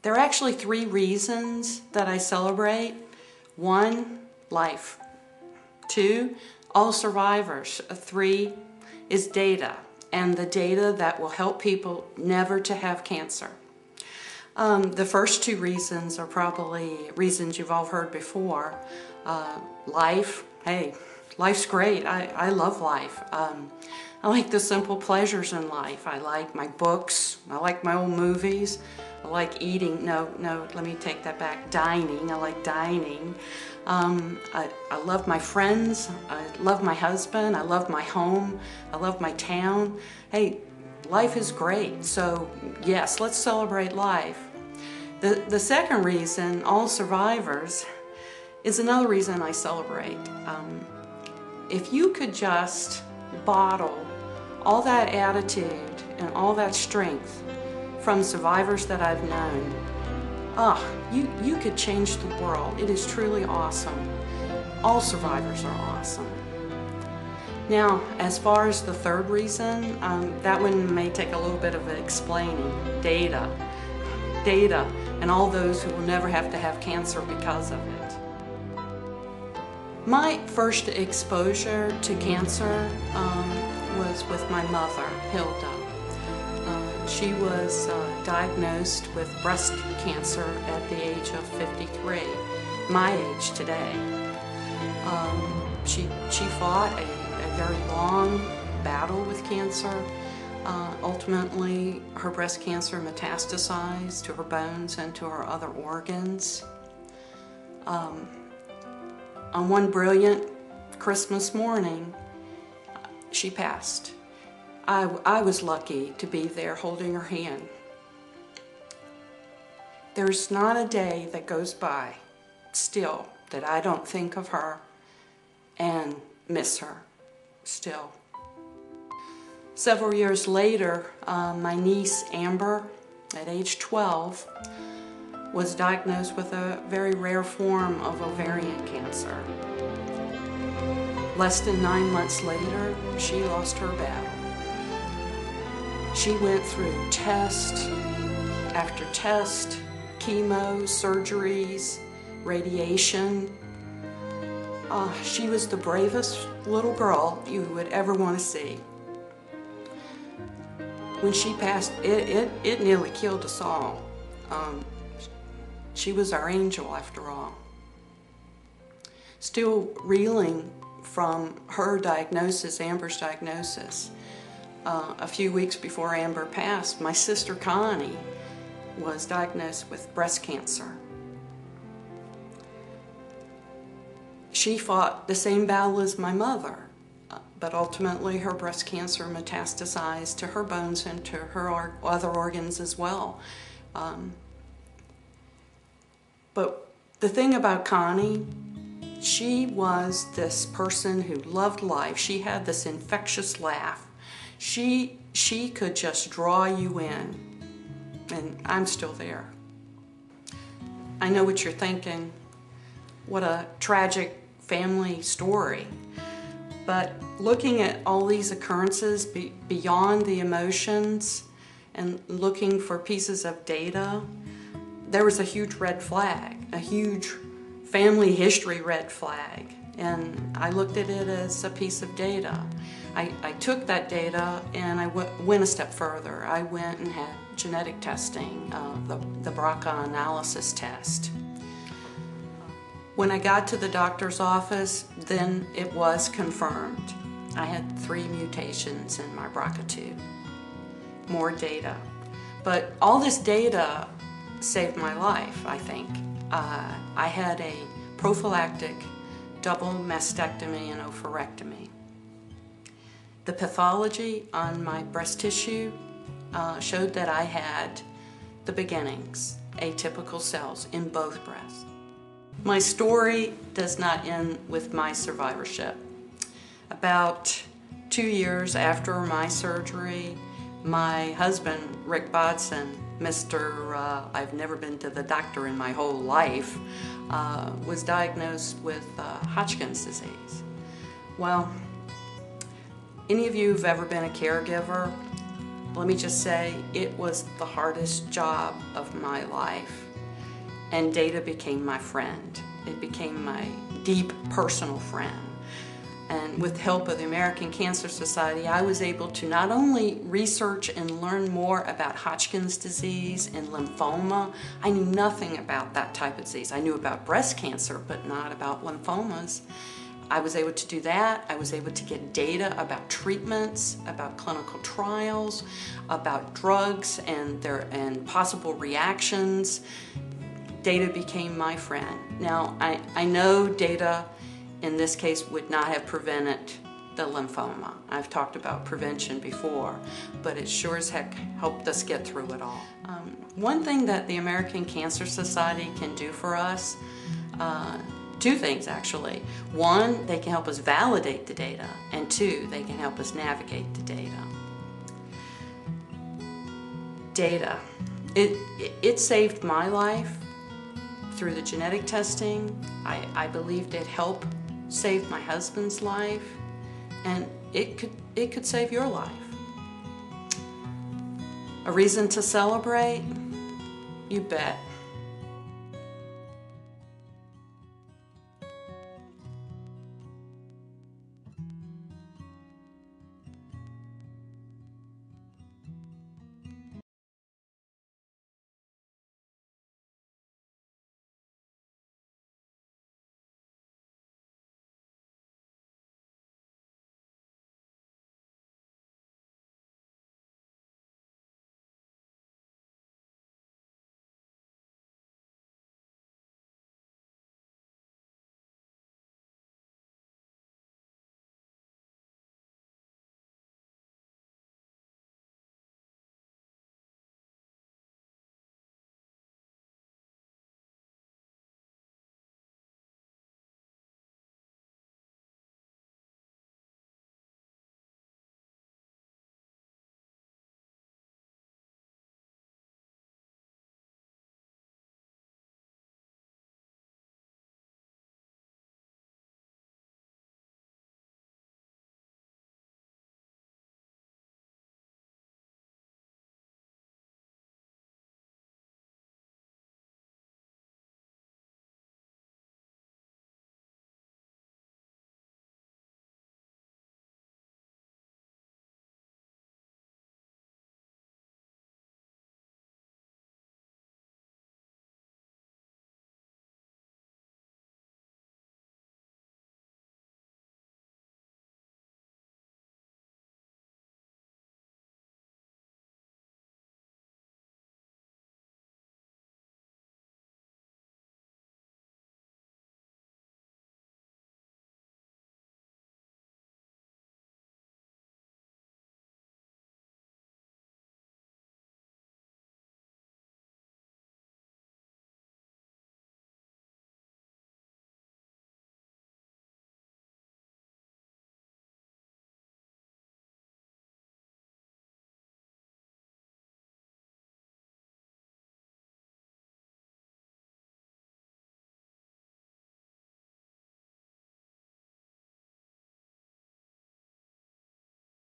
There are actually 3 reasons that I celebrate. 1, life. 2, all survivors. 3 is data, and the data that will help people never to have cancer. The first 2 reasons are probably reasons you've all heard before. Life, hey, life's great. I love life. I like the simple pleasures in life. I like my books. I like my old movies. I like eating. No, let me take that back. Dining. I like dining. I love my friends. I love my husband. I love my home. I love my town. Hey, life is great. So yes, let's celebrate life. The second reason, all survivors, is another reason I celebrate. If you could just bottle all that attitude and all that strength from survivors that I've known, you could change the world. It is truly awesome. All survivors are awesome. Now, as far as the third reason, that one may take a little bit of explaining. Data, and all those who will never have to have cancer because of it. My first exposure to cancer was with my mother, Hilda. She was diagnosed with breast cancer at the age of 53, my age today. She fought a very long battle with cancer. Ultimately, her breast cancer metastasized to her bones and to her other organs. On one brilliant Christmas morning, she passed. I was lucky to be there holding her hand. There's not a day that goes by still that I don't think of her and miss her still. Several years later, my niece Amber, at age 12, was diagnosed with a very rare form of ovarian cancer. Less than 9 months later, she lost her battle. She went through test after test, chemo, surgeries, radiation. She was the bravest little girl you would ever want to see. When she passed, it nearly killed us all. She was our angel after all. Still reeling from her diagnosis, Amber's diagnosis. A few weeks before Amber passed, my sister Connie was diagnosed with breast cancer. She fought the same battle as my mother, but ultimately her breast cancer metastasized to her bones and to her other organs as well. But the thing about Connie, she was this person who loved life. She had this infectious laugh. She could just draw you in, and I'm still there. I know what you're thinking. What a tragic family story. But looking at all these occurrences beyond the emotions and looking for pieces of data, there was a huge red flag, a huge family history red flag. And I looked at it as a piece of data. I took that data and I went a step further. I went and had genetic testing, the BRCA analysis test. When I got to the doctor's office, then it was confirmed. I had 3 mutations in my BRCA2. More data. But all this data saved my life, I think. I had a prophylactic double mastectomy and oophorectomy. The pathology on my breast tissue showed that I had the beginnings, atypical cells in both breasts. My story does not end with my survivorship. About 2 years after my surgery, my husband, Rick Bodson, Mr. I've never been to the doctor in my whole life, was diagnosed with Hodgkin's disease. Well, any of you who've ever been a caregiver, let me just say, it was the hardest job of my life. And data became my friend. It became my deep personal friend. And with the help of the American Cancer Society, I was able to not only research and learn more about Hodgkin's disease and lymphoma. I knew nothing about that type of disease. I knew about breast cancer, but not about lymphomas. I was able to do that. I was able to get data about treatments, about clinical trials, about drugs and possible reactions. Data became my friend. Now, I know data in this case would not have prevented the lymphoma. I've talked about prevention before, but it sure as heck helped us get through it all. One thing that the American Cancer Society can do for us, two things actually. One, they can help us validate the data, and two, they can help us navigate the data. Data. It saved my life through the genetic testing. I believed it helped save my husband's life, and it could save your life. A reason to celebrate? You bet.